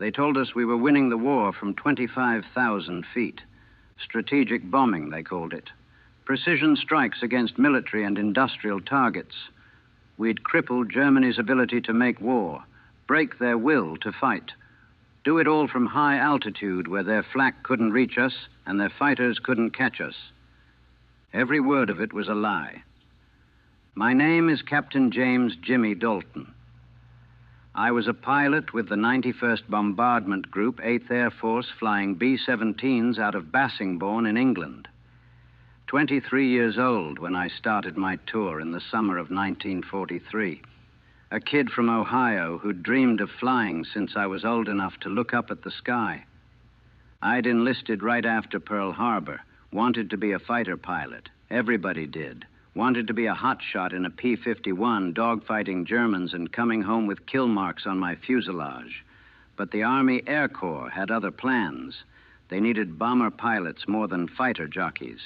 They told us we were winning the war from 25,000 feet. Strategic bombing, they called it. Precision strikes against military and industrial targets. We'd cripple Germany's ability to make war, break their will to fight. Do it all from high altitude where their flak couldn't reach us and their fighters couldn't catch us. Every word of it was a lie. My name is Captain James Jimmy Dalton. I was a pilot with the 91st Bombardment Group, 8th Air Force, flying B-17s out of Bassingbourn in England. 23 years old when I started my tour in the summer of 1943. A kid from Ohio who'd dreamed of flying since I was old enough to look up at the sky. I'd enlisted right after Pearl Harbor, wanted to be a fighter pilot. Everybody did. Wanted to be a hotshot in a P-51, dogfighting Germans and coming home with kill marks on my fuselage. But the Army Air Corps had other plans. They needed bomber pilots more than fighter jockeys.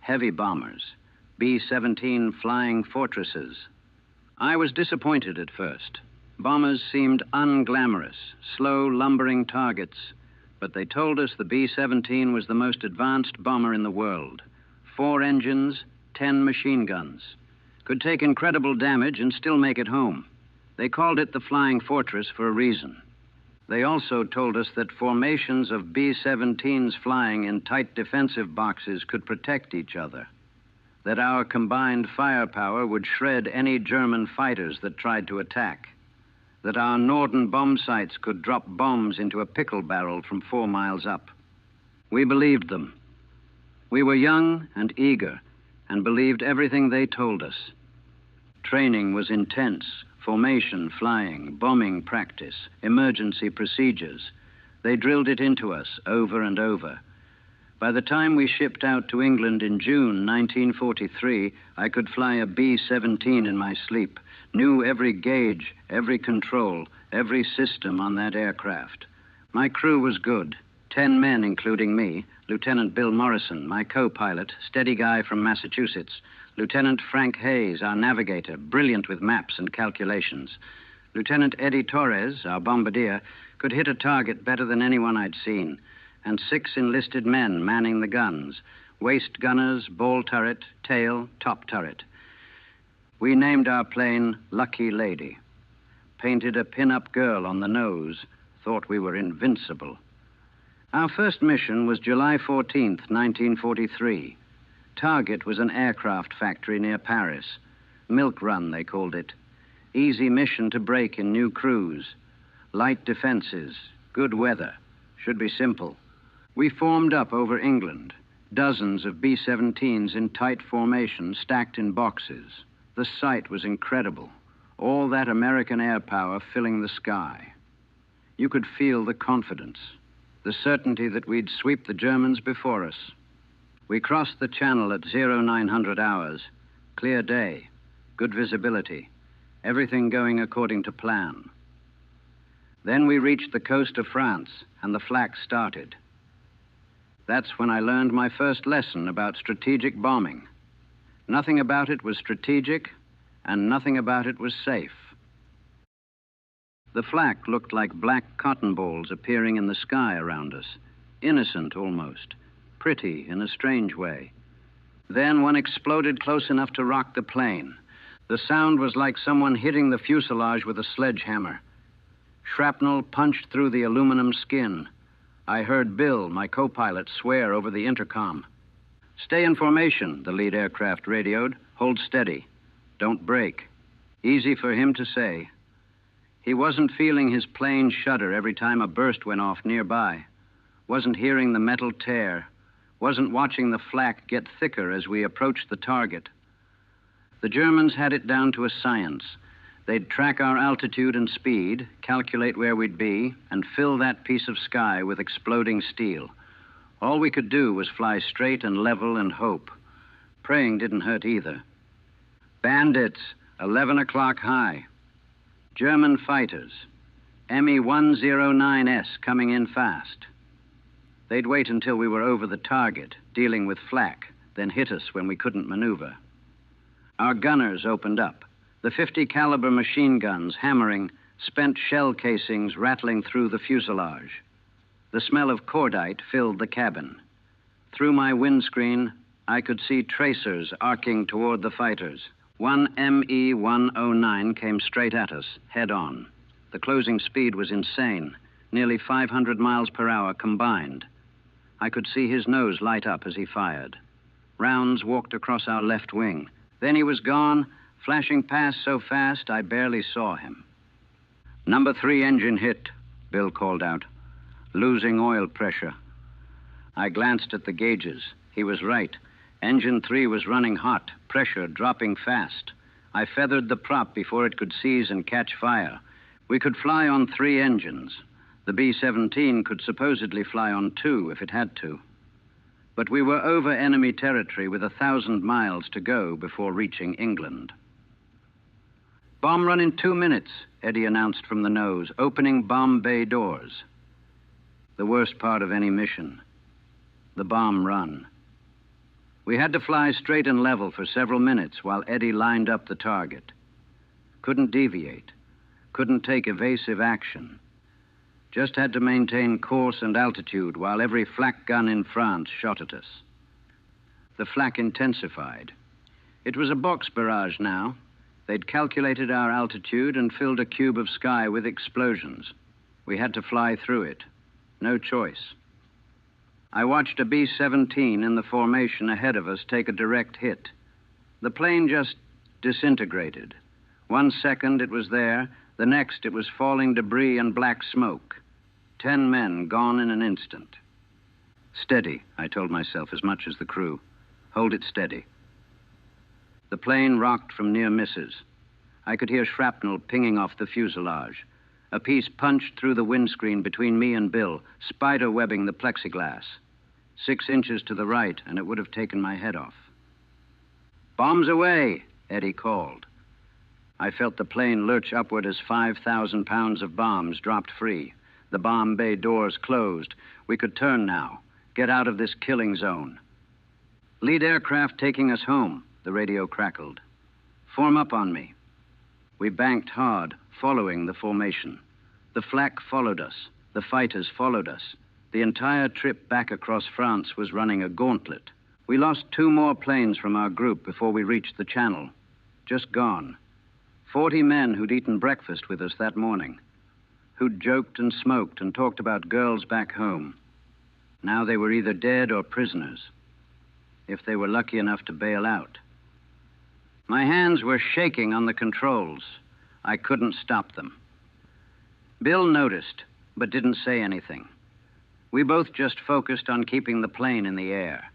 Heavy bombers. B-17 flying fortresses. I was disappointed at first. Bombers seemed unglamorous, slow, lumbering targets. But they told us the B-17 was the most advanced bomber in the world. 4 engines, 10 machine guns. Could take incredible damage and still make it home. They called it the Flying Fortress for a reason. They also told us that formations of B-17s flying in tight defensive boxes could protect each other. That our combined firepower would shred any German fighters that tried to attack. That our Norden bomb sites could drop bombs into a pickle barrel from 4 miles up. We believed them. We were young and eager, and believed everything they told us. Training was intense, formation flying, bombing practice, emergency procedures. They drilled it into us over and over. By the time we shipped out to England in June 1943, I could fly a B-17 in my sleep, knew every gauge, every control, every system on that aircraft. My crew was good, 10 men including me, Lieutenant Bill Morrison, my co-pilot, steady guy from Massachusetts, Lieutenant Frank Hayes, our navigator, brilliant with maps and calculations. Lieutenant Eddie Torres, our bombardier, could hit a target better than anyone I'd seen, and 6 enlisted men manning the guns, waist gunners, ball turret, tail, top turret. We named our plane Lucky Lady, painted a pin-up girl on the nose, thought we were invincible. Our first mission was July 14th, 1943. Target was an aircraft factory near Paris. Milk Run, they called it. Easy mission to break in new crews. Light defenses, good weather. Should be simple. We formed up over England. Dozens of B-17s in tight formation, stacked in boxes. The sight was incredible. All that American air power filling the sky. You could feel the confidence. The certainty that we'd sweep the Germans before us. We crossed the channel at 0900 hours. Clear day, good visibility, everything going according to plan. Then we reached the coast of France, and the flak started. That's when I learned my first lesson about strategic bombing. Nothing about it was strategic, and nothing about it was safe. The flak looked like black cotton balls appearing in the sky around us. Innocent, almost. Pretty, in a strange way. Then one exploded close enough to rock the plane. The sound was like someone hitting the fuselage with a sledgehammer. Shrapnel punched through the aluminum skin. I heard Bill, my co-pilot, swear over the intercom. "Stay in formation," the lead aircraft radioed. "Hold steady. Don't break." Easy for him to say. He wasn't feeling his plane shudder every time a burst went off nearby. Wasn't hearing the metal tear. Wasn't watching the flak get thicker as we approached the target. The Germans had it down to a science. They'd track our altitude and speed, calculate where we'd be, and fill that piece of sky with exploding steel. All we could do was fly straight and level and hope. Praying didn't hurt either. Bandits, 11 o'clock high. German fighters. Me-109S coming in fast. They'd wait until we were over the target, dealing with flak, then hit us when we couldn't maneuver. Our gunners opened up. The .50 caliber machine guns hammering, spent shell casings rattling through the fuselage. The smell of cordite filled the cabin. Through my windscreen, I could see tracers arcing toward the fighters. One ME-109 came straight at us, head on. The closing speed was insane, nearly 500 miles per hour combined. I could see his nose light up as he fired. Rounds walked across our left wing. Then he was gone, flashing past so fast I barely saw him. "Number 3 engine hit," Bill called out. "Losing oil pressure." I glanced at the gauges. He was right. Engine 3 was running hot, pressure dropping fast. I feathered the prop before it could seize and catch fire. We could fly on 3 engines. The B-17 could supposedly fly on 2 if it had to. But we were over enemy territory with 1,000 miles to go before reaching England. "Bomb run in 2 minutes," Eddie announced from the nose, opening bomb bay doors. The worst part of any mission, the bomb run. We had to fly straight and level for several minutes while Eddie lined up the target. Couldn't deviate, couldn't take evasive action. Just had to maintain course and altitude while every flak gun in France shot at us. The flak intensified. It was a box barrage now. They'd calculated our altitude and filled a cube of sky with explosions. We had to fly through it. No choice. I watched a B-17 in the formation ahead of us take a direct hit. The plane just disintegrated. 1 second it was there, the next it was falling debris and black smoke. 10 men gone in an instant. "Steady," I told myself as much as the crew. "Hold it steady." The plane rocked from near misses. I could hear shrapnel pinging off the fuselage. A piece punched through the windscreen between me and Bill, spider-webbing the plexiglass. 6 inches to the right, and it would have taken my head off. "Bombs away," Eddie called. I felt the plane lurch upward as 5,000 pounds of bombs dropped free. The bomb bay doors closed. We could turn now, get out of this killing zone. "Lead aircraft taking us home," the radio crackled. "Form up on me." We banked hard, following the formation. The flak followed us. The fighters followed us. The entire trip back across France was running a gauntlet. We lost 2 more planes from our group before we reached the Channel. Just gone. 40 men who'd eaten breakfast with us that morning, who'd joked and smoked and talked about girls back home. Now they were either dead or prisoners, if they were lucky enough to bail out. My hands were shaking on the controls. I couldn't stop them. Bill noticed, but didn't say anything. We both just focused on keeping the plane in the air.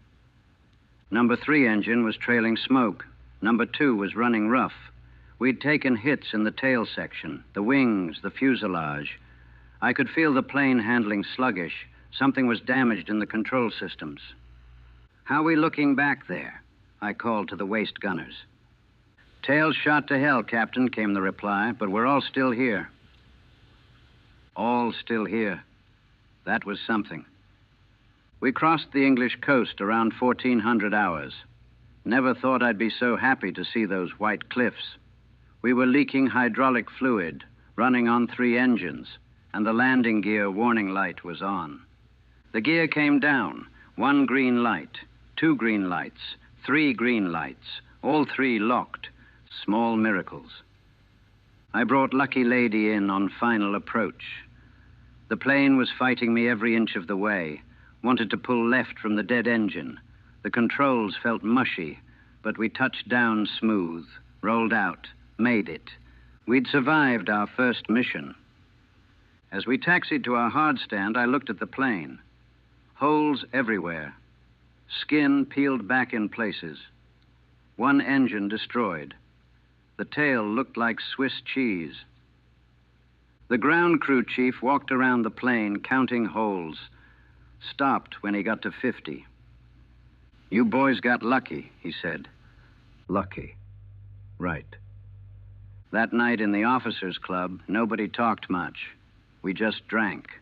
Number 3 engine was trailing smoke. Number 2 was running rough. We'd taken hits in the tail section, the wings, the fuselage. I could feel the plane handling sluggish. Something was damaged in the control systems. "How are we looking back there?" I called to the waist gunners. "Tails shot to hell, Captain," came the reply, "but we're all still here." All still here. That was something. We crossed the English coast around 1400 hours. Never thought I'd be so happy to see those white cliffs. We were leaking hydraulic fluid, running on 3 engines, and the landing gear warning light was on. The gear came down. 1 green light, 2 green lights, 3 green lights, all 3 locked. Small miracles. I brought Lucky Lady in on final approach. The plane was fighting me every inch of the way, wanted to pull left from the dead engine. The controls felt mushy, but we touched down smooth, rolled out, made it. We'd survived our first mission. As we taxied to our hard stand, I looked at the plane. Holes everywhere. Skin peeled back in places. 1 engine destroyed. The tail looked like Swiss cheese. The ground crew chief walked around the plane, counting holes. Stopped when he got to 50. "You boys got lucky," he said. Lucky. Right. That night in the officers' club, nobody talked much. We just drank.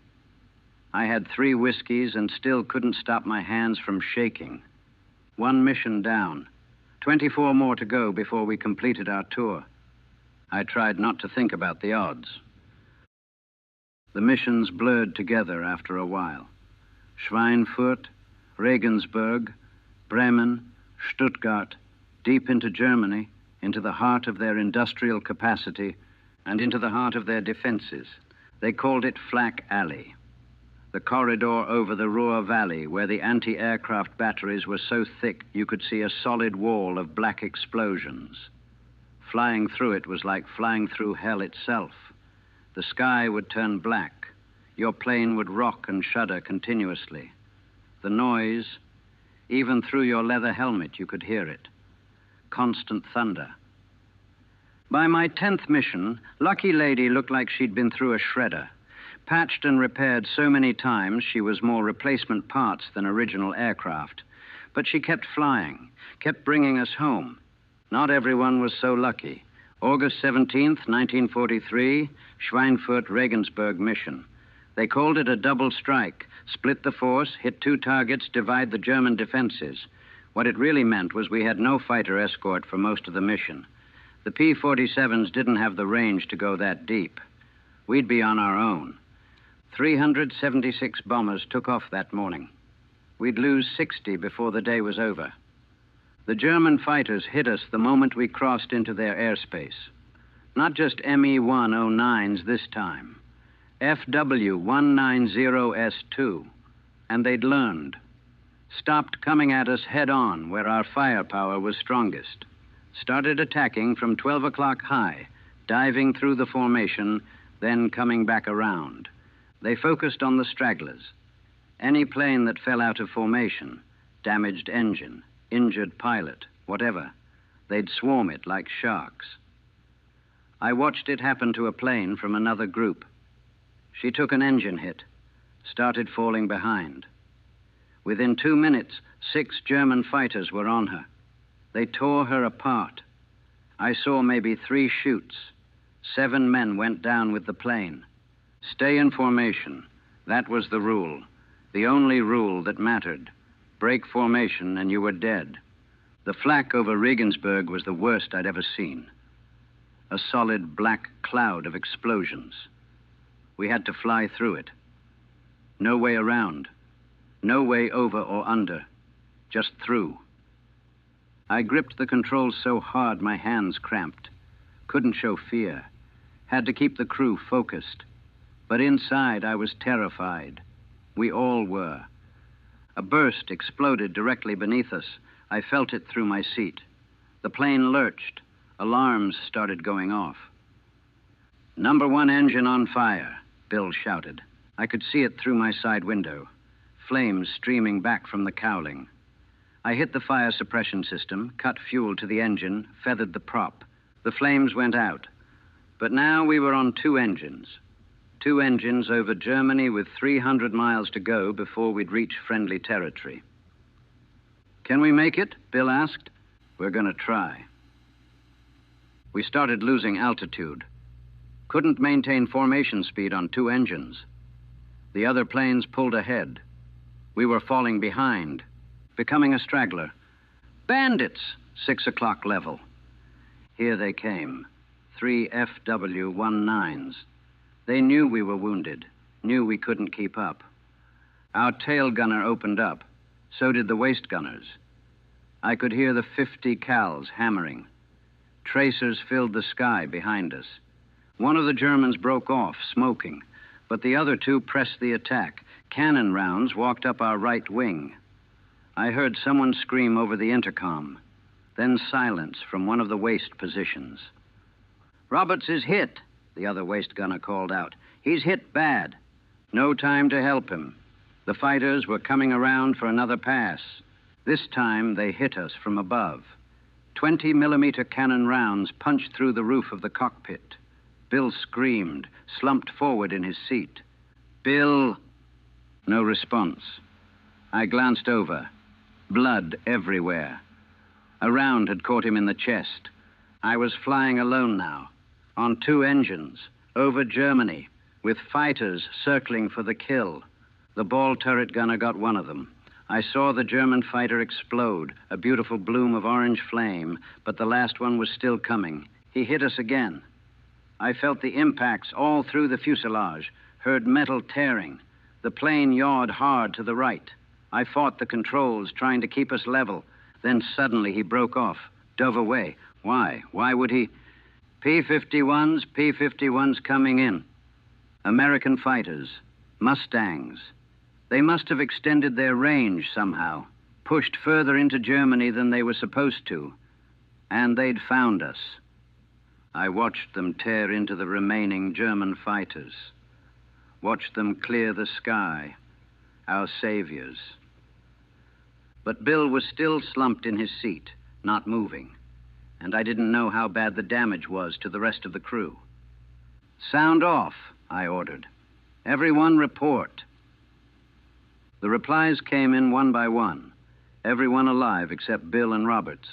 I had 3 whiskeys and still couldn't stop my hands from shaking. 1 mission down. 24 more to go before we completed our tour. I tried not to think about the odds. The missions blurred together after a while. Schweinfurt, Regensburg, Bremen, Stuttgart, deep into Germany, into the heart of their industrial capacity, and into the heart of their defenses. They called it Flak Alley, the corridor over the Ruhr Valley, where the anti-aircraft batteries were so thick you could see a solid wall of black explosions. Flying through it was like flying through hell itself. The sky would turn black. Your plane would rock and shudder continuously. The noise, even through your leather helmet, you could hear it. Constant thunder. By my 10th mission, Lucky Lady looked like she'd been through a shredder. Patched and repaired so many times, she was more replacement parts than original aircraft. But she kept flying, kept bringing us home. Not everyone was so lucky. August 17th, 1943, Schweinfurt-Regensburg mission. They called it a double strike, split the force, hit 2 targets, divide the German defenses. What it really meant was we had no fighter escort for most of the mission. The P-47s didn't have the range to go that deep. We'd be on our own. 376 bombers took off that morning. We'd lose 60 before the day was over. The German fighters hit us the moment we crossed into their airspace. Not just Me-109s this time. FW-190S2. And they'd learned. Stopped coming at us head-on where our firepower was strongest. Started attacking from 12 o'clock high, diving through the formation, then coming back around. They focused on the stragglers. Any plane that fell out of formation, damaged engine, injured pilot, whatever, they'd swarm it like sharks. I watched it happen to a plane from another group. She took an engine hit, started falling behind. Within 2 minutes, 6 German fighters were on her. They tore her apart. I saw maybe 3 shoots. 7 men went down with the plane. Stay in formation. That was the rule. The only rule that mattered. Break formation and you were dead. The flak over Regensburg was the worst I'd ever seen. A solid black cloud of explosions. We had to fly through it. No way around. No way over or under. Just through. I gripped the controls so hard my hands cramped. Couldn't show fear. Had to keep the crew focused. But inside I was terrified. We all were. A burst exploded directly beneath us. I felt it through my seat. The plane lurched. Alarms started going off. "Number 1 engine on fire," Bill shouted. I could see it through my side window. Flames streaming back from the cowling. I hit the fire suppression system, cut fuel to the engine, feathered the prop. The flames went out. But now we were on 2 engines. 2 engines over Germany with 300 miles to go before we'd reach friendly territory. "Can we make it?" Bill asked. "We're going to try." We started losing altitude. Couldn't maintain formation speed on 2 engines. The other planes pulled ahead. We were falling behind, becoming a straggler. "Bandits!" 6 o'clock level. Here they came. 3 FW-19s. They knew we were wounded, knew we couldn't keep up. Our tail gunner opened up. So did the waist gunners. I could hear the 50 cals hammering. Tracers filled the sky behind us. One of the Germans broke off, smoking, but the other 2 pressed the attack. Cannon rounds walked up our right wing. I heard someone scream over the intercom, then silence from one of the waist positions. "Roberts is hit," the other waist gunner called out. "He's hit bad." No time to help him. The fighters were coming around for another pass. This time they hit us from above. 20-millimeter cannon rounds punched through the roof of the cockpit. Bill screamed, slumped forward in his seat. "Bill!" No response. I glanced over. Blood everywhere. A round had caught him in the chest. I was flying alone now, on 2 engines, over Germany, with fighters circling for the kill. The ball turret gunner got one of them. I saw the German fighter explode, a beautiful bloom of orange flame, but the last one was still coming. He hit us again. I felt the impacts all through the fuselage, Heard metal tearing. The plane yawed hard to the right. I fought the controls, trying to keep us level. Then suddenly he broke off, dove away. Why? Why would he? P-51s coming in. American fighters. Mustangs. They must have extended their range somehow, pushed further into Germany than they were supposed to. And they'd found us. I watched them tear into the remaining German fighters. Watched them clear the sky, our saviors. But Bill was still slumped in his seat, not moving, and I didn't know how bad the damage was to the rest of the crew. Sound off, I ordered. Everyone report. The replies came in one by one, everyone alive except Bill and Roberts.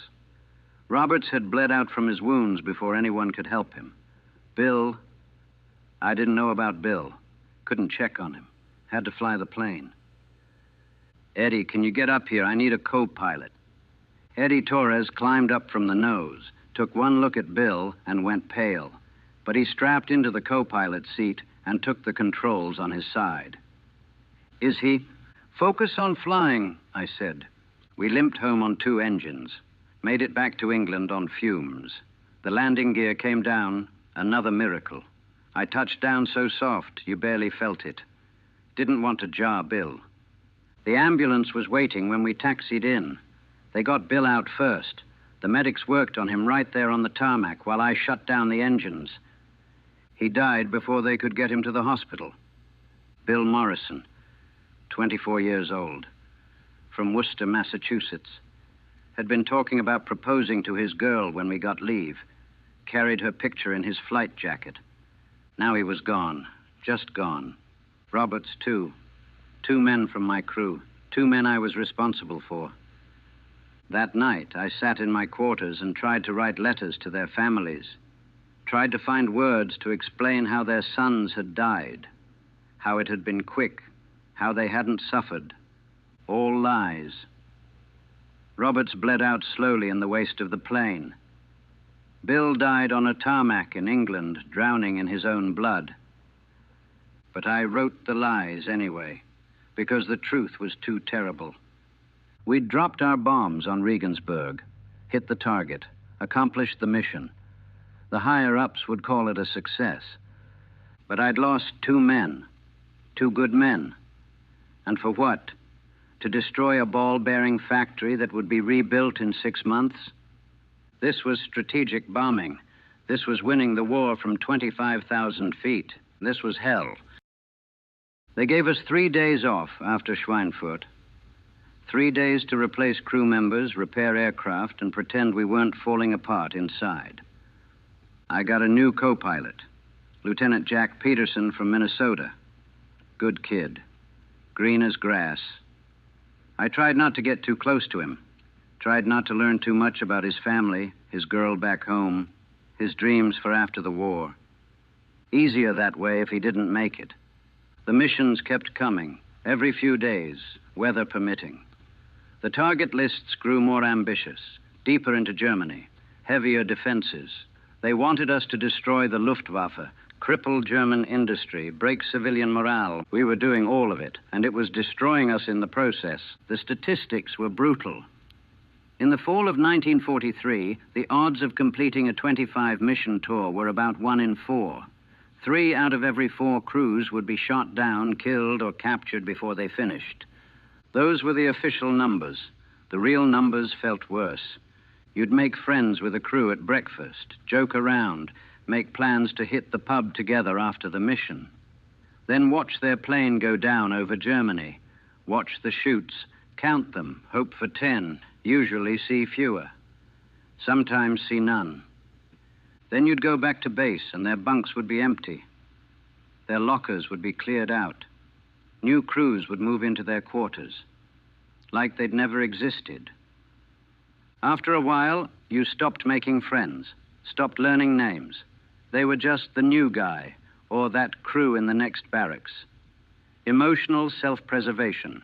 Roberts had bled out from his wounds before anyone could help him. Bill, I didn't know about Bill. Couldn't check on him. Had to fly the plane. Eddie, can you get up here? I need a co-pilot. Eddie Torres climbed up from the nose, took one look at Bill, and went pale. But he strapped into the co-pilot seat and took the controls on his side. Is he? Focus on flying, I said. We limped home on 2 engines. Made it back to England on fumes. The landing gear came down, another miracle. I touched down so soft, you barely felt it. Didn't want to jar Bill. The ambulance was waiting when we taxied in. They got Bill out first. The medics worked on him right there on the tarmac while I shut down the engines. He died before they could get him to the hospital. Bill Morrison, 24 years old, from Worcester, Massachusetts. Had been talking about proposing to his girl when we got leave. Carried her picture in his flight jacket. Now he was gone, just gone. Roberts, too. 2 men from my crew. 2 men I was responsible for. That night, I sat in my quarters and tried to write letters to their families. Tried to find words to explain how their sons had died. How it had been quick. How they hadn't suffered. All lies. Roberts bled out slowly in the waist of the plane. Bill died on a tarmac in England, drowning in his own blood. But I wrote the lies anyway, because the truth was too terrible. We'd dropped our bombs on Regensburg, hit the target, accomplished the mission. The higher-ups would call it a success. But I'd lost 2 men, 2 good men. And for what? To destroy a ball-bearing factory that would be rebuilt in 6 months? This was strategic bombing. This was winning the war from 25,000 feet. This was hell. They gave us 3 days off after Schweinfurt. 3 days to replace crew members, repair aircraft, and pretend we weren't falling apart inside. I got a new co-pilot, Lieutenant Jack Peterson from Minnesota. Good kid. Green as grass. I tried not to get too close to him. Tried not to learn too much about his family, his girl back home, his dreams for after the war. Easier that way if he didn't make it. The missions kept coming, every few days, weather permitting. The target lists grew more ambitious, deeper into Germany, heavier defenses. They wanted us to destroy the Luftwaffe, cripple German industry, break civilian morale. We were doing all of it, and it was destroying us in the process. The statistics were brutal. In the fall of 1943, the odds of completing a 25-mission tour were about 1 in 4. 3 out of every 4 crews would be shot down, killed, or captured before they finished. Those were the official numbers. The real numbers felt worse. You'd make friends with a crew at breakfast, joke around, make plans to hit the pub together after the mission. Then watch their plane go down over Germany. Watch the chutes, count them, hope for 10, usually see fewer. Sometimes see none. Then you'd go back to base and their bunks would be empty. Their lockers would be cleared out. New crews would move into their quarters, like they'd never existed. After a while, you stopped making friends, stopped learning names. They were just the new guy, or that crew in the next barracks. Emotional self-preservation.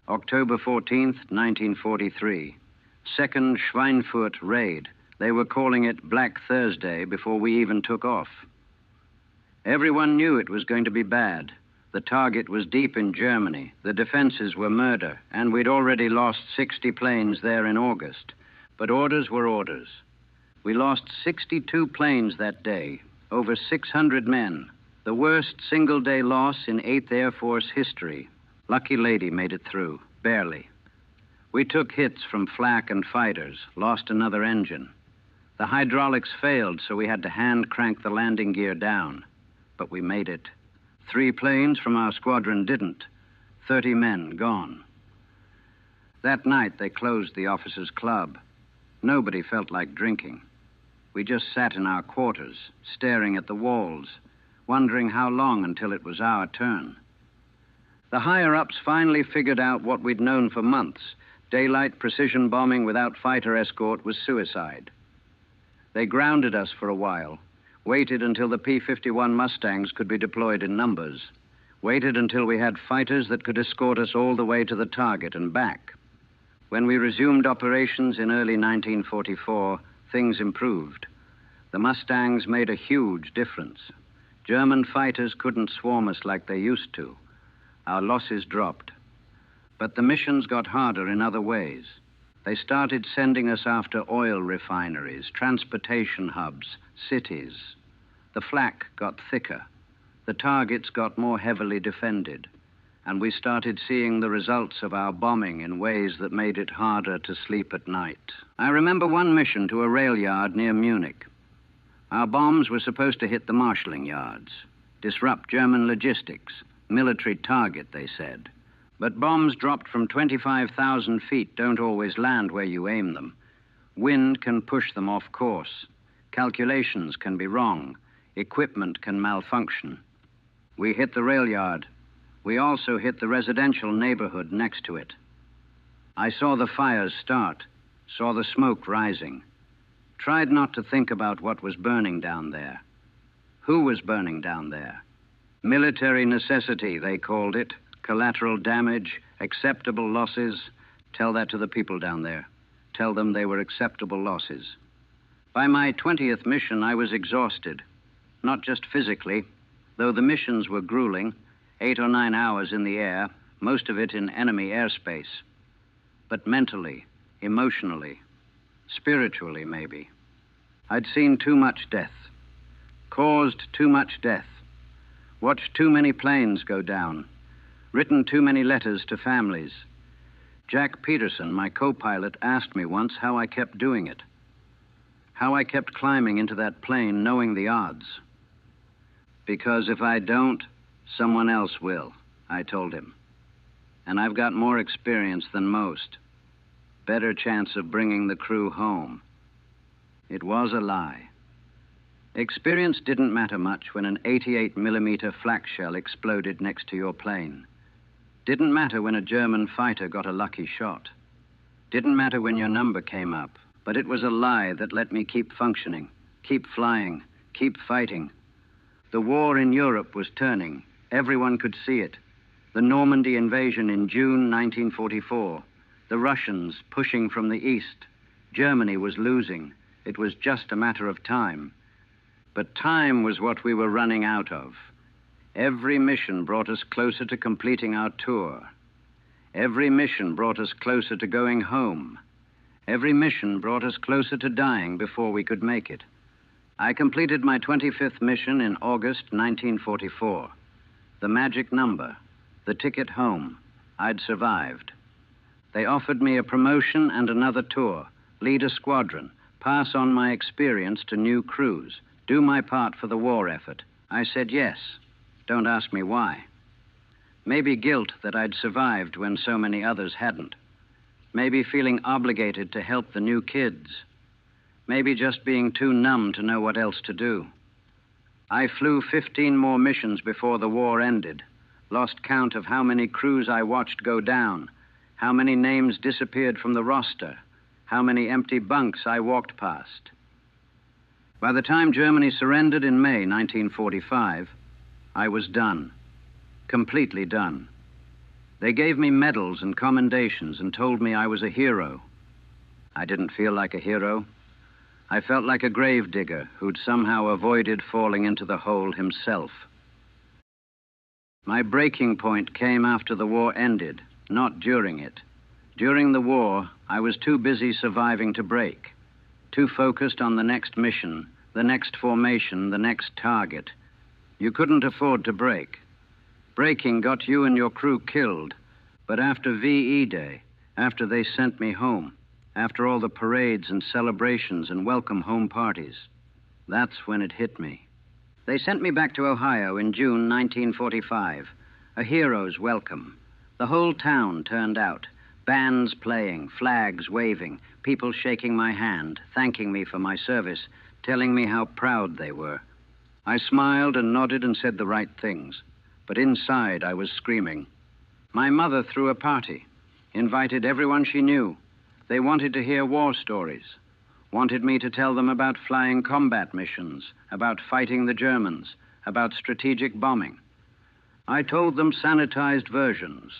October 14th, 1943. Second Schweinfurt raid. They were calling it Black Thursday before we even took off. Everyone knew it was going to be bad. The target was deep in Germany. The defenses were murder, and we'd already lost 60 planes there in August. But orders were orders. We lost 62 planes that day, over 600 men. The worst single-day loss in 8th Air Force history. Lucky Lady made it through, barely. We took hits from flak and fighters, lost another engine. The hydraulics failed, so we had to hand crank the landing gear down. But we made it. 3 planes from our squadron didn't. 30 men gone. That night, they closed the officers' club. Nobody felt like drinking. We just sat in our quarters, staring at the walls, wondering how long until it was our turn. The higher-ups finally figured out what we'd known for months. Daylight precision bombing without fighter escort was suicide. They grounded us for a while, waited until the P-51 Mustangs could be deployed in numbers, waited until we had fighters that could escort us all the way to the target and back. When we resumed operations in early 1944, things improved. The Mustangs made a huge difference. German fighters couldn't swarm us like they used to. Our losses dropped. But the missions got harder in other ways. They started sending us after oil refineries, transportation hubs, cities. The flak got thicker. The targets got more heavily defended. And we started seeing the results of our bombing in ways that made it harder to sleep at night. I remember one mission to a rail yard near Munich. Our bombs were supposed to hit the marshalling yards, disrupt German logistics, military target, they said. But bombs dropped from 25,000 feet don't always land where you aim them. Wind can push them off course. Calculations can be wrong. Equipment can malfunction. We hit the rail yard. We also hit the residential neighborhood next to it. I saw the fires start, saw the smoke rising. Tried not to think about what was burning down there. Who was burning down there? Military necessity, they called it. Collateral damage, acceptable losses. Tell that to the people down there. Tell them they were acceptable losses. By my 20th mission, I was exhausted. Not just physically, though the missions were grueling, 8 or 9 hours in the air, most of it in enemy airspace. But mentally, emotionally, spiritually, maybe. I'd seen too much death, caused too much death, watched too many planes go down, written too many letters to families. Jack Peterson, my co-pilot, asked me once how I kept doing it, how I kept climbing into that plane knowing the odds. Because if I don't, someone else will, I told him. And I've got more experience than most. Better chance of bringing the crew home. It was a lie. Experience didn't matter much when an 88mm flak shell exploded next to your plane. Didn't matter when a German fighter got a lucky shot. Didn't matter when your number came up, but it was a lie that let me keep functioning, keep flying, keep fighting. The war in Europe was turning. Everyone could see it. The Normandy invasion in June 1944. The Russians pushing from the east. Germany was losing. It was just a matter of time. But time was what we were running out of. Every mission brought us closer to completing our tour. Every mission brought us closer to going home. Every mission brought us closer to dying before we could make it. I completed my 25th mission in August 1944. The magic number, the ticket home. I'd survived. They offered me a promotion and another tour, lead a squadron, pass on my experience to new crews, do my part for the war effort. I said yes. Don't ask me why. Maybe guilt that I'd survived when so many others hadn't. Maybe feeling obligated to help the new kids. Maybe just being too numb to know what else to do. I flew 15 more missions before the war ended. Lost count of how many crews I watched go down, how many names disappeared from the roster, how many empty bunks I walked past. By the time Germany surrendered in May 1945, I was done, completely done. They gave me medals and commendations and told me I was a hero. I didn't feel like a hero. I felt like a grave digger who'd somehow avoided falling into the hole himself. My breaking point came after the war ended, not during it. During the war, I was too busy surviving to break, too focused on the next mission, the next formation, the next target. You couldn't afford to break. Breaking got you and your crew killed, but after VE Day, after they sent me home, after all the parades and celebrations and welcome home parties, that's when it hit me. They sent me back to Ohio in June 1945, a hero's welcome. The whole town turned out, bands playing, flags waving, people shaking my hand, thanking me for my service, telling me how proud they were. I smiled and nodded and said the right things, but inside I was screaming. My mother threw a party, invited everyone she knew. They wanted to hear war stories, wanted me to tell them about flying combat missions, about fighting the Germans, about strategic bombing. I told them sanitized versions,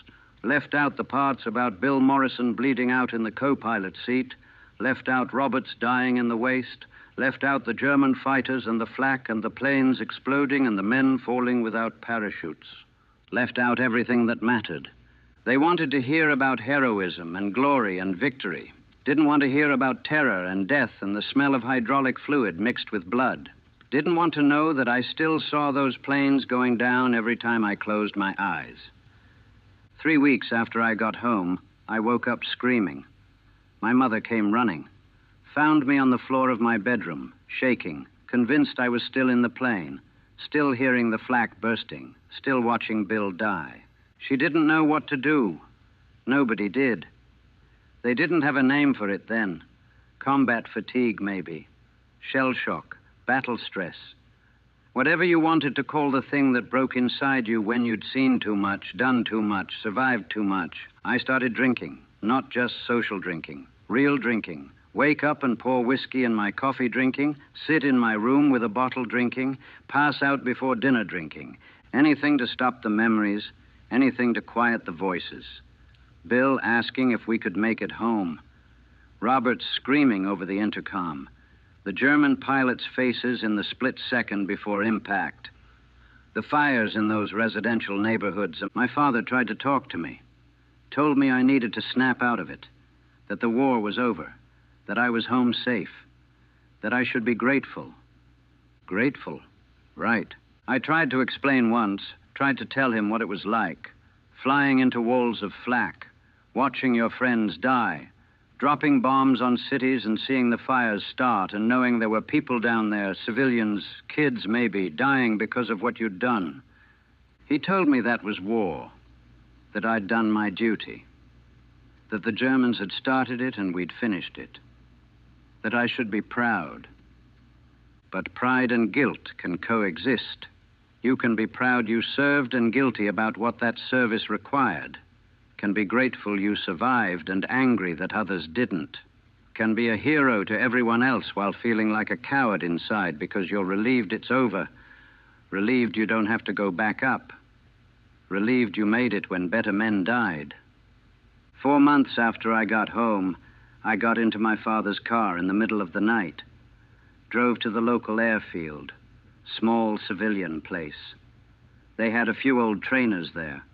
left out the parts about Bill Morrison bleeding out in the co-pilot seat, left out Roberts dying in the waist, left out the German fighters and the flak and the planes exploding and the men falling without parachutes, left out everything that mattered. They wanted to hear about heroism and glory and victory, didn't want to hear about terror and death and the smell of hydraulic fluid mixed with blood, didn't want to know that I still saw those planes going down every time I closed my eyes. 3 weeks after I got home, I woke up screaming. My mother came running, found me on the floor of my bedroom, shaking, convinced I was still in the plane, still hearing the flak bursting, still watching Bill die. She didn't know what to do. Nobody did. They didn't have a name for it then. Combat fatigue, maybe. Shell shock, battle stress. Whatever you wanted to call the thing that broke inside you when you'd seen too much, done too much, survived too much. I started drinking, not just social drinking, real drinking. Wake up and pour whiskey in my coffee drinking, sit in my room with a bottle drinking, pass out before dinner drinking. Anything to stop the memories, anything to quiet the voices. Bill asking if we could make it home. Roberts screaming over the intercom. The German pilots' faces in the split second before impact. The fires in those residential neighborhoods. My father tried to talk to me, told me I needed to snap out of it, that the war was over, that I was home safe, that I should be grateful. Grateful? Right. I tried to explain once, tried to tell him what it was like, flying into walls of flak, watching your friends die, dropping bombs on cities and seeing the fires start and knowing there were people down there, civilians, kids maybe, dying because of what you'd done. He told me that was war, that I'd done my duty, that the Germans had started it and we'd finished it, that I should be proud. But pride and guilt can coexist. You can be proud you served and guilty about what that service required. Can be grateful you survived and angry that others didn't. Can be a hero to everyone else while feeling like a coward inside because you're relieved it's over. Relieved you don't have to go back up. Relieved you made it when better men died. 4 months after I got home, I got into my father's car in the middle of the night. Drove to the local airfield, small civilian place. They had a few old trainers there.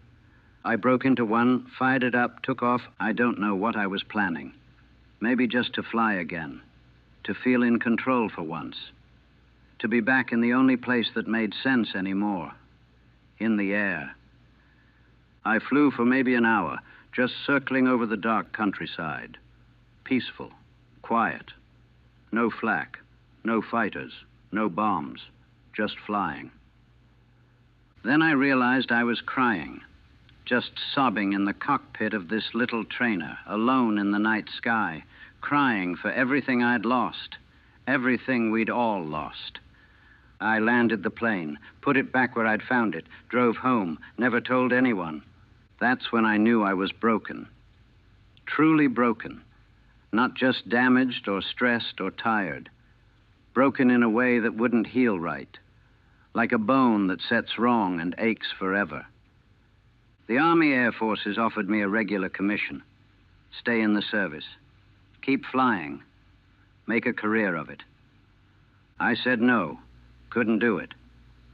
I broke into one, fired it up, took off. I don't know what I was planning. Maybe just to fly again, to feel in control for once, to be back in the only place that made sense anymore, in the air. I flew for maybe an hour, just circling over the dark countryside. Peaceful, quiet, no flak, no fighters, no bombs, just flying. Then I realized I was crying, just sobbing in the cockpit of this little trainer, alone in the night sky, crying for everything I'd lost, everything we'd all lost. I landed the plane, put it back where I'd found it, drove home, never told anyone. That's when I knew I was broken, truly broken, not just damaged or stressed or tired, broken in a way that wouldn't heal right, like a bone that sets wrong and aches forever. The Army Air Forces offered me a regular commission. Stay in the service. Keep flying. make a career of it. I said no, couldn't do it.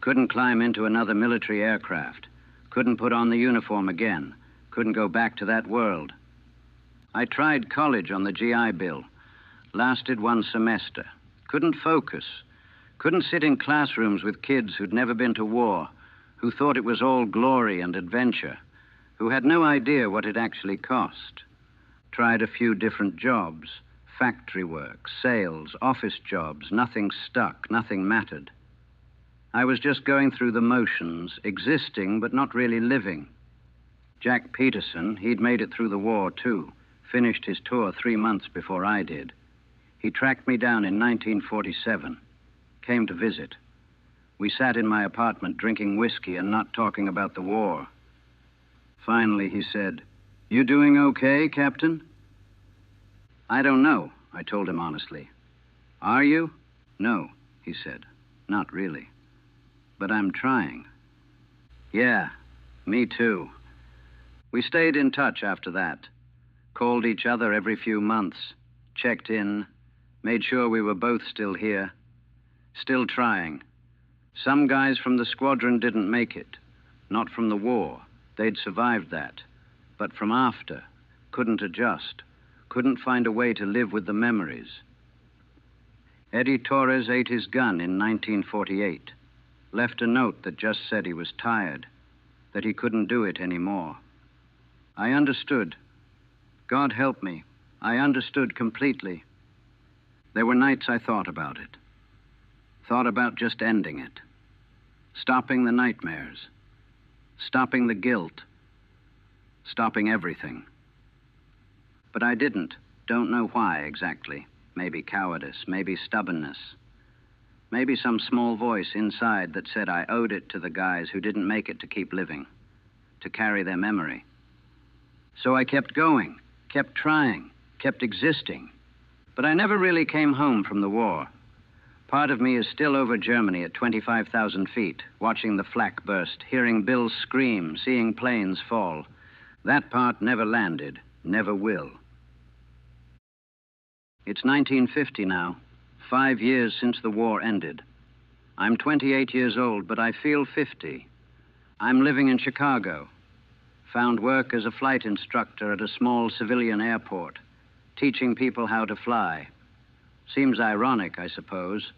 Couldn't climb into another military aircraft. Couldn't put on the uniform again. Couldn't go back to that world. I tried college on the GI Bill. Lasted 1 semester. Couldn't focus. Couldn't sit in classrooms with kids who'd never been to war, who thought it was all glory and adventure, who had no idea what it actually cost. Tried a few different jobs, factory work, sales, office jobs. Nothing stuck, nothing mattered. I was just going through the motions, existing but not really living. Jack Peterson, he'd made it through the war too, finished his tour 3 months before I did. He tracked me down in 1947, came to visit. We sat in my apartment drinking whiskey and not talking about the war. Finally, he said, "You doing okay, Captain?" "I don't know," I told him honestly. "Are you?" "No," he said, "not really. But I'm trying." "Yeah, me too." We stayed in touch after that. Called each other every few months, checked in, made sure we were both still here, still trying. Some guys from the squadron didn't make it. Not from the war. They'd survived that. But from after, couldn't adjust, couldn't find a way to live with the memories. Eddie Torres ate his gun in 1948. Left a note that just said he was tired, that he couldn't do it anymore. I understood. God help me, I understood completely. There were nights I thought about it. Thought about just ending it. Stopping the nightmares. Stopping the guilt. Stopping everything. But I didn't. Don't know why exactly. Maybe cowardice, maybe stubbornness. Maybe some small voice inside that said I owed it to the guys who didn't make it to keep living, to carry their memory. So I kept going, kept trying, kept existing. But I never really came home from the war. Part of me is still over Germany at 25,000 feet, watching the flak burst, hearing Bills scream, seeing planes fall. That part never landed, never will. It's 1950 now, 5 years since the war ended. I'm 28 years old, but I feel 50. I'm living in Chicago. Found work as a flight instructor at a small civilian airport, teaching people how to fly. Seems ironic, I suppose.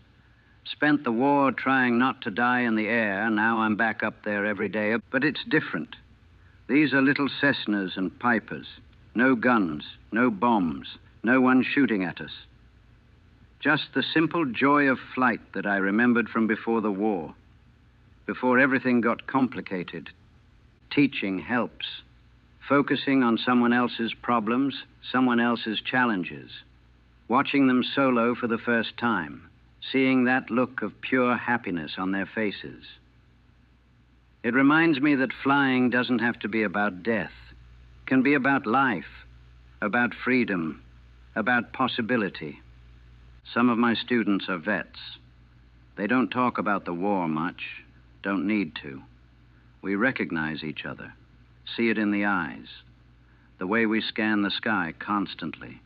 Spent the war trying not to die in the air. Now I'm back up there every day. But it's different. These are little Cessnas and Pipers. No guns, no bombs, no one shooting at us. Just the simple joy of flight that I remembered from before the war. Before everything got complicated. Teaching helps. Focusing on someone else's problems, someone else's challenges. Watching them solo for the first time. Seeing that look of pure happiness on their faces. It reminds me that flying doesn't have to be about death. It can be about life, about freedom, about possibility. Some of my students are vets. They don't talk about the war much, don't need to. We recognize each other, see it in the eyes, the way we scan the sky constantly,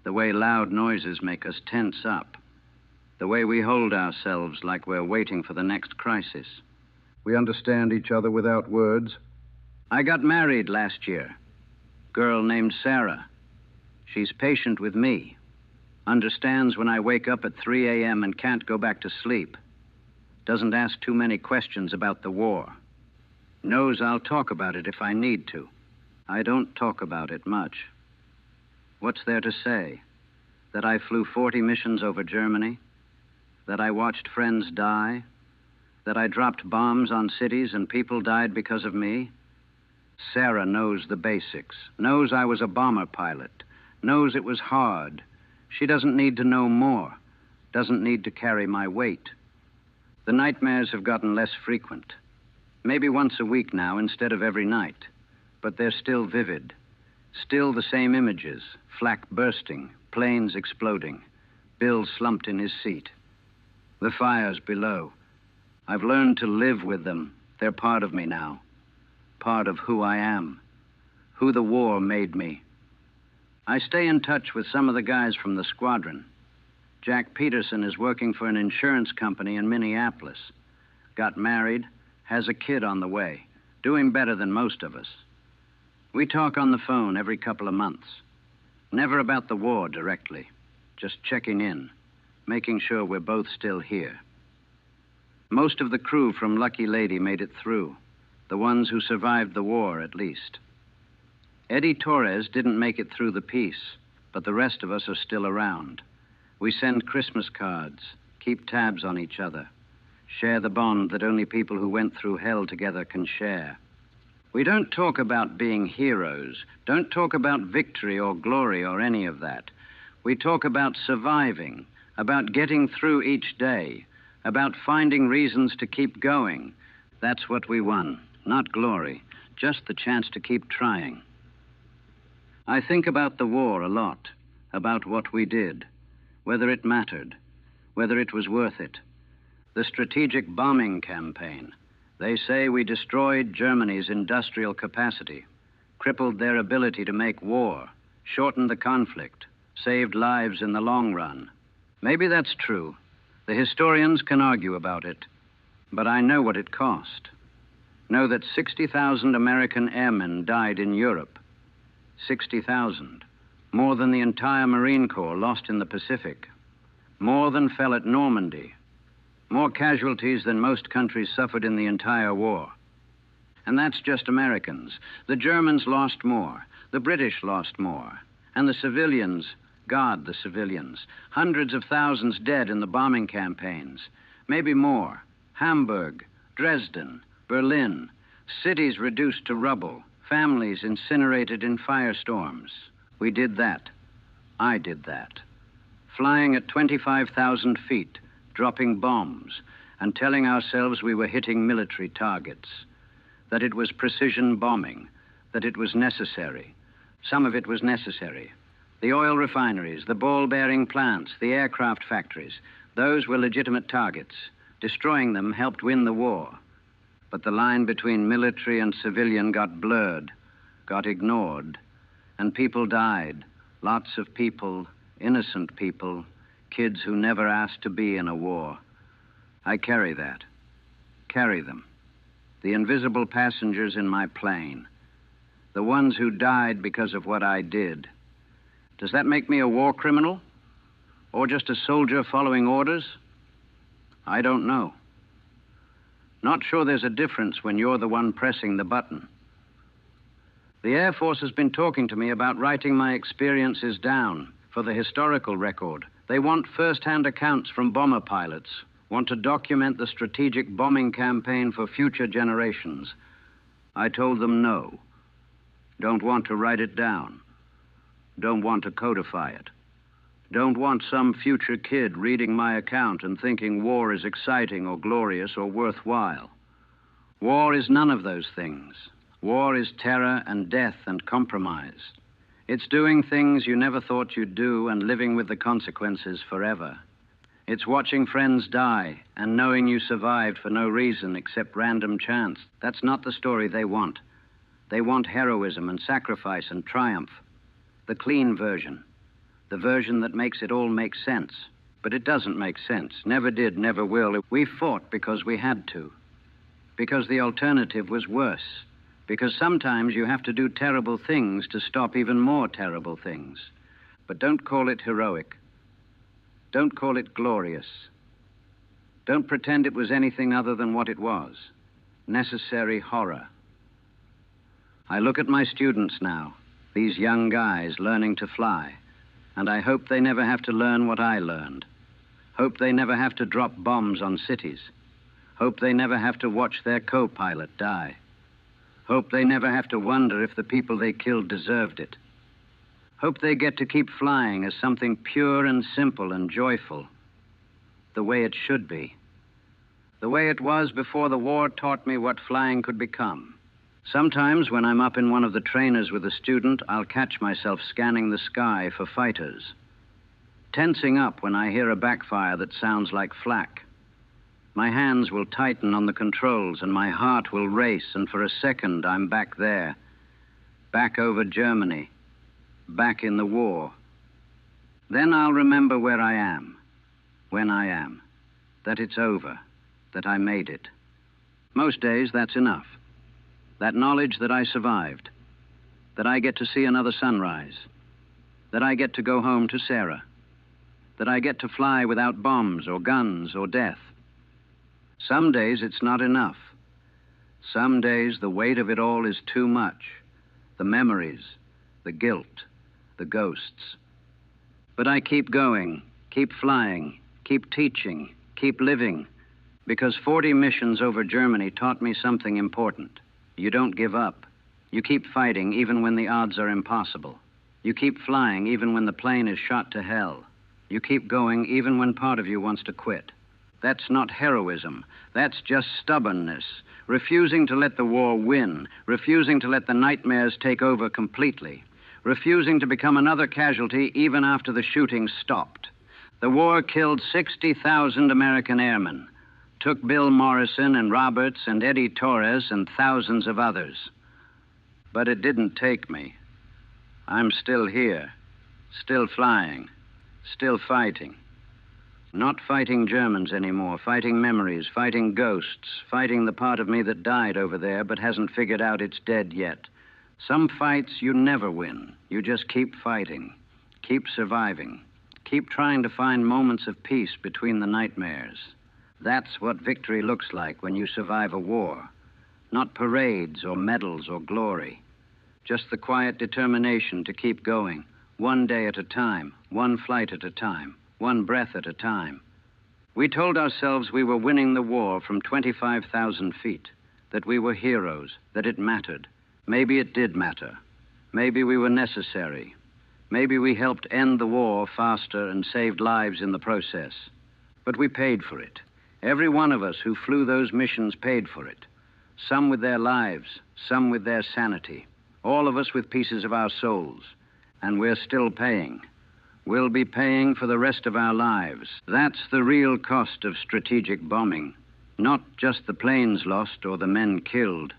the way loud noises make us tense up, the way we hold ourselves like we're waiting for the next crisis. We understand each other without words. I got married last year. Girl named Sarah. She's patient with me. Understands when I wake up at 3 a.m. and can't go back to sleep. Doesn't ask too many questions about the war. Knows I'll talk about it if I need to. I don't talk about it much. What's there to say? That I flew 40 missions over Germany? That I watched friends die? That I dropped bombs on cities and people died because of me? Sarah knows the basics, knows I was a bomber pilot, knows it was hard. She doesn't need to know more, doesn't need to carry my weight. The nightmares have gotten less frequent. Maybe once a week now instead of every night. But they're still vivid. Still the same images, flak bursting, planes exploding, Bill slumped in his seat. The fires below. I've learned to live with them. They're part of me now. Part of who I am. Who the war made me. I stay in touch with some of the guys from the squadron. Jack Peterson is working for an insurance company in Minneapolis. Got married, has a kid on the way, doing better than most of us. We talk on the phone every couple of months. Never about the war directly, just checking in, making sure we're both still here. Most of the crew from Lucky Lady made it through, the ones who survived the war at least. Eddie Torres didn't make it through the peace, but the rest of us are still around. We send Christmas cards, keep tabs on each other, share the bond that only people who went through hell together can share. We don't talk about being heroes, don't talk about victory or glory or any of that. We talk about surviving, about getting through each day, about finding reasons to keep going. That's what we won, not glory, just the chance to keep trying. I think about the war a lot, about what we did, whether it mattered, whether it was worth it. The strategic bombing campaign. They say we destroyed Germany's industrial capacity, crippled their ability to make war, shortened the conflict, saved lives in the long run. Maybe that's true. The historians can argue about it. But I know what it cost. Know that 60,000 American airmen died in Europe. 60,000. More than the entire Marine Corps lost in the Pacific. More than fell at Normandy. More casualties than most countries suffered in the entire war. And that's just Americans. The Germans lost more. The British lost more. And the civilians, God, the civilians. Hundreds of thousands dead in the bombing campaigns. Maybe more. Hamburg, Dresden, Berlin. Cities reduced to rubble. Families incinerated in firestorms. We did that. I did that. Flying at 25,000 feet, dropping bombs, and telling ourselves we were hitting military targets. That it was precision bombing. That it was necessary. Some of it was necessary. The oil refineries, the ball-bearing plants, the aircraft factories, those were legitimate targets. Destroying them helped win the war. But the line between military and civilian got blurred, got ignored, and people died. Lots of people, innocent people, kids who never asked to be in a war. I carry that. Carry them. The invisible passengers in my plane. The ones who died because of what I did. Does that make me a war criminal? Or just a soldier following orders? I don't know. Not sure there's a difference when you're the one pressing the button. The Air Force has been talking to me about writing my experiences down for the historical record. They want first-hand accounts from bomber pilots, want to document the strategic bombing campaign for future generations. I told them no. Don't want to write it down. Don't want to codify it. Don't want some future kid reading my account and thinking war is exciting or glorious or worthwhile. War is none of those things. War is terror and death and compromise. It's doing things you never thought you'd do and living with the consequences forever. It's watching friends die and knowing you survived for no reason except random chance. That's not the story they want. They want heroism and sacrifice and triumph. The clean version. The version that makes it all make sense. But it doesn't make sense. Never did, never will. We fought because we had to. Because the alternative was worse. Because sometimes you have to do terrible things to stop even more terrible things. But don't call it heroic. Don't call it glorious. Don't pretend it was anything other than what it was. Necessary horror. I look at my students now, these young guys learning to fly, and I hope they never have to learn what I learned. Hope they never have to drop bombs on cities. Hope they never have to watch their co-pilot die. Hope they never have to wonder if the people they killed deserved it. Hope they get to keep flying as something pure and simple and joyful. The way it should be. The way it was before the war taught me what flying could become. Sometimes when I'm up in one of the trainers with a student, I'll catch myself scanning the sky for fighters. Tensing up when I hear a backfire that sounds like flak. My hands will tighten on the controls and my heart will race, and for a second I'm back there. Back over Germany. Back in the war. Then I'll remember where I am. when I am, that it's over, that I made it. Most days, that's enough. That knowledge that I survived, that I get to see another sunrise, that I get to go home to Sarah, that I get to fly without bombs or guns or death. Some days it's not enough. Some days the weight of it all is too much. The memories, the guilt, the ghosts. But I keep going, keep flying, keep teaching, keep living, because 40 missions over Germany taught me something important. You don't give up. You keep fighting even when the odds are impossible. You keep flying even when the plane is shot to hell. You keep going even when part of you wants to quit. That's not heroism. That's just stubbornness, refusing to let the war win, refusing to let the nightmares take over completely, refusing to become another casualty even after the shooting stopped. The war killed 60,000 American airmen, took Bill Morrison and Roberts and Eddie Torres and thousands of others. But it didn't take me. I'm still here, still flying, still fighting. Not fighting Germans anymore, fighting memories, fighting ghosts, fighting the part of me that died over there but hasn't figured out it's dead yet. Some fights you never win. You just keep fighting, keep surviving, keep trying to find moments of peace between the nightmares. That's what victory looks like when you survive a war. Not parades or medals or glory. Just the quiet determination to keep going, one day at a time, one flight at a time, one breath at a time. We told ourselves we were winning the war from 25,000 feet, that we were heroes, that it mattered. Maybe it did matter. Maybe we were necessary. Maybe we helped end the war faster and saved lives in the process. But we paid for it. Every one of us who flew those missions paid for it. Some with their lives, some with their sanity. All of us with pieces of our souls. And we're still paying. We'll be paying for the rest of our lives. That's the real cost of strategic bombing. Not just the planes lost or the men killed,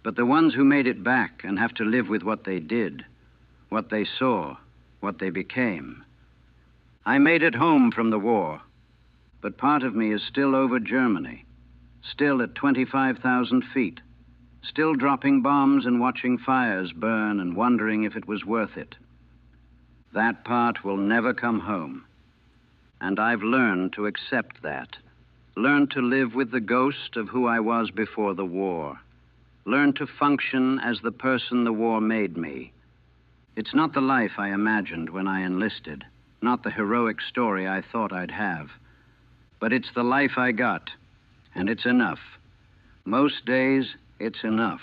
but the ones who made it back and have to live with what they did, what they saw, what they became. I made it home from the war, but part of me is still over Germany, still at 25,000 feet, still dropping bombs and watching fires burn and wondering if it was worth it. That part will never come home. And I've learned to accept that. Learned to live with the ghost of who I was before the war. Learned to function as the person the war made me. It's not the life I imagined when I enlisted, not the heroic story I thought I'd have. But it's the life I got, and it's enough. Most days, it's enough.